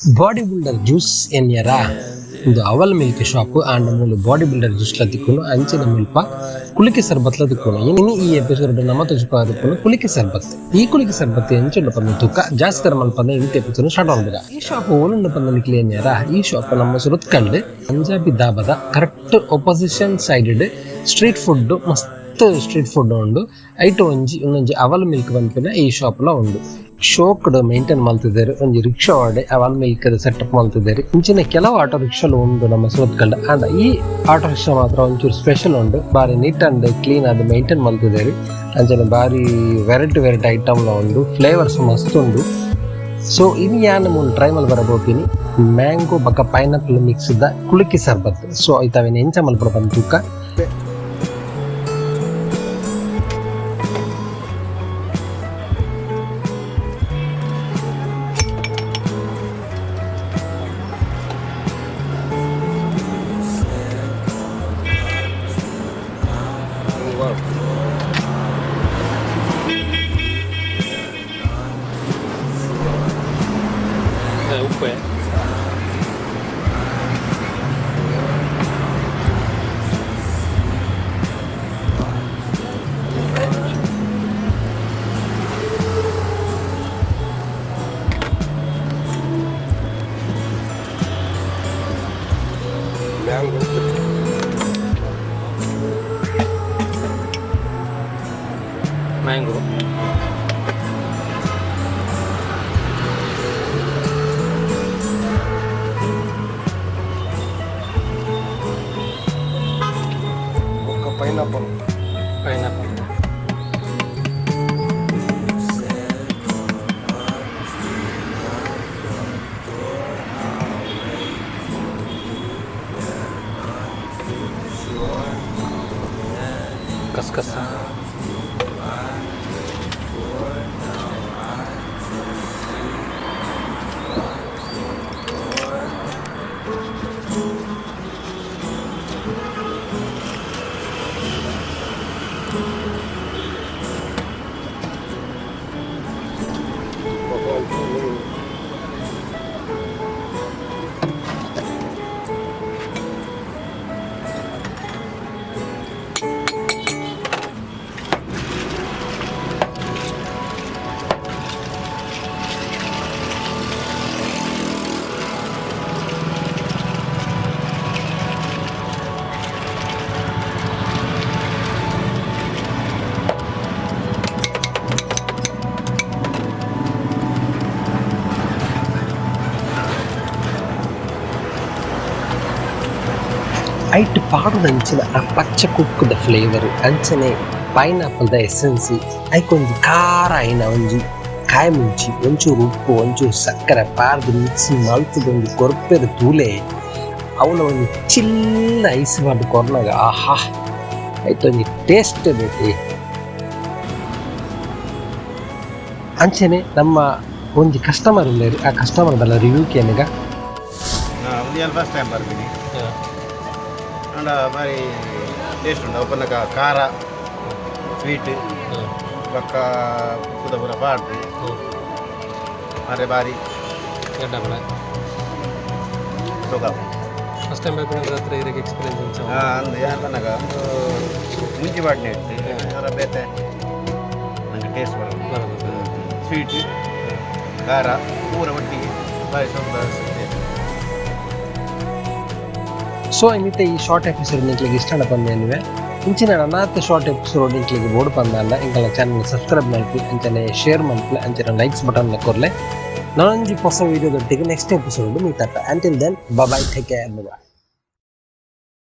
Body builder juice ಎನ್ಯರ ಇದು ಅವಲ್ milk shop and ಮೂಲು body builder juice ಲ ತಿಕ್ಕುನು ಅಂಚಿನ ಮಿಲ್ಪ ಕುಲಿಕಿ ಸರ್ಬತ್ ಲ ತಿಕ್ಕುನು ಇನಿ ಈ ಎಪಿಸೋಡ್ ನಮ್ಮ ತುಜುಪ ತಿಕ್ಕುನು ಕುಲಿಕಿ ಸರ್ಬತ್ ಈ ಕುಲಿಕಿ ಸರ್ಬತ್ ಎಂಚುಂಡ ಪಂದ ತುಕ ಜಾಸ್ತಿ ತರ ಮಲ್ಪಂದ ಇಂತ ಎಪಿಸೋಡ್ ಸ್ಟಾರ್ಟ್ ಆಗುದಿಲ್ಲ ಈ ಶಾಪ್ ಓಲಂಡ ಪಂದ ನಿಕ್ಲಿ ಎನ್ಯರ ಈ ಶಾಪ್ ನಮ್ಮ ಸುರತ್ಕಲ್ ಪಂಜಾಬಿ ಧಾಬಾದ correct opposition side street food ಮಸ್ತ್ ಸ್ಟ್ರೀಟ್ ಫುಡ್ ಉಂಡು ಐಟ್ ಒಂಜಿ ಅವಲ್ ಮಿಲ್ಕ್ ಬಂಪಿನ ಈ ಶಾಪ್ ಲ ಉಂಡು ಶೋಕ್ಡ್ ಮೇಂಟೈನ್ ಮಾಡ್ತಿದ್ದಾರೆ ಒಂಜಿ ರಿಕ್ಷಾ ವಾಡೆ ಅವಲ್ ಮಿಲ್ಕ್ ಸೆಟಪ್ ಮಾಡ್ತಿದ್ದಾರೆ ಇಂಚಿನ ಕೆಲವು ಆಟೋ ರಿಕ್ಷಾಲು ಉಂಡು ನಮ್ಮ ಸುರತ್ಕಲ್ ಅಂಡ್ ಈ ಆಟೋ ರಿಕ್ಷಾ ಮಾತ್ರ ಒಂಚೂರು ಸ್ಪೆಷಲ್ ಉಂಡು ಬಾರಿ ನೀಟ್ ಅಂಡ್ ಕ್ಲೀನ್ ಅದು ಮೇಂಟೈನ್ ಮಾಡ್ತಿದ್ದಾರೆ ಅಂಚನೆ ಬಾರಿ ವೆರೈಟಿ ಐಟಮ್ ಲ ಉಂಡು ಫ್ಲೇವರ್ಸ್ ಮಸ್ತ್ ಉಂಡು ಸೊ ಇನ್ನು ಯಾನ್ ಮೂಲ ಟ್ರೈ ಮಲ್ ಬರಬೋತೀನಿ ಮ್ಯಾಂಗೋ ಬಕ್ಕ ಪೈನಾಪಲ್ ಮಿಕ್ಸ್ ದ ಕುಲುಕಿ ಸರ್ಬತ್ ಸೊ ಐತಾವೇನು ಎಂಚ ಮಲ್ಪಡ ಬಂದು ತೂಕ uppe. Mango. Pineapple. Kaskas. ಐಟ್ ಪಾಡುದ ಅಂಚಿನ ಆ ಪಚ್ಚ ಕುಕ್ಕುದ ಫ್ಲೇವರ್ ಅಂಚನೆ ಪೈನಾಪಲ್ ದ ಎಸೆನ್ಸಿ ಐಕೊಂಜಿ ಖಾರ ಐನ ಒಂಜಿ ಕಾಯಿ ಮುಂಚಿ ಒಂಚೂರು ಉಪ್ಪು ಒಂಚೂರು ಸಕ್ಕರೆ ಪಾರ್ದು ಮಿಕ್ಸಿ ಮಲ್ತದ ಒಂದು ಕೊರ್ಪೆದ ತೂಲೆ ಅವನ ಒಂದು ಚಿಲ್ಲ ಐಸ್ ಮಾಡಿ ಕೊರ್ನಾಗ ಆಹಾ ಐತೊಂಜಿ ಟೇಸ್ಟ್ ಬೇಟಿ ಅಂಚನೆ ನಮ್ಮ ಒಂಜಿ ಕಸ್ಟಮರ್ ಉಳ್ಳೇರು ಆ ಕಸ್ಟಮರ್ ಬಲ್ಲ ರಿವ್ಯೂ ಕೇನಗ ಫಸ್ಟ್ ಟೈಮ್ ಬರ್ತೀನಿ ಅಂಡ ಬಾರಿ ಟೇಸ್ಟ್ ಉಂಟು ಒಪ್ಪನಕ ಖಾರ ಸ್ವೀಟ್ ಪಕ್ಕ ಉಪ್ಪುದ ಪೂರ ಪಾಡ್ದು ಮಾರೆ ಬಾರಿ ಸೊಗ ಫಸ್ಟ್ ಟೈಮ್ ಹತ್ರ ಇರೋಕ್ಕೆ ಎಕ್ಸ್ಪೀರಿಯನ್ಸ್ ಅಂದು ಏನು ತನಕ ಒಂದು ಮುಂಚೆ ಬಾಡ್ನೆ ಇಟ್ಟು ಅದರ ಬೇತೆ ನನಗೆ ಟೇಸ್ಟ್ ಬರೋದು ಸ್ವೀಟ್ ಖಾರ ಪೂರ ಒಟ್ಟಿಗೆ ಬಾರಿ ಸೊಗ ಸೊ ಇನ್ನಿತ ಈ ಶಾರ್ಟ್ ಎಪಿಸೋಡ್ ನಿಂಕ್ಲಿಗೆ ಇಷ್ಟ ಬಂದೇನಿವೆ ಇಂಚಿನ ನನ್ನಾತ ಶಾರ್ಟ್ ಎಪಿಸೋಡ್ ನಿಂಕ್ಲಿಗೆ ಬೋರ್ಡ್ ಬಂದಲ್ಲ ಇಂಕಲ ಚಾನಲ್ ಸಬ್ಸ್ಕ್ರೈಬ್ ಮಾಡ್ಲಿ ಅಂಚನೆ ಶೇರ್ ಮಾಡ್ಲಿ ಅಂಚನೆ ಲೈಕ್ಸ್ ಬಟನ್ ಕೊರ್ಲೆ ನಾನೊಂಜಿ ಹೊಸ ವಿಡಿಯೋದೊಟ್ಟಿಗೆ ನೆಕ್ಸ್ಟ್ ಎಪಿಸೋಡ್ ಮೀಟ್ ಆಗ್ತಾ until then bye take care.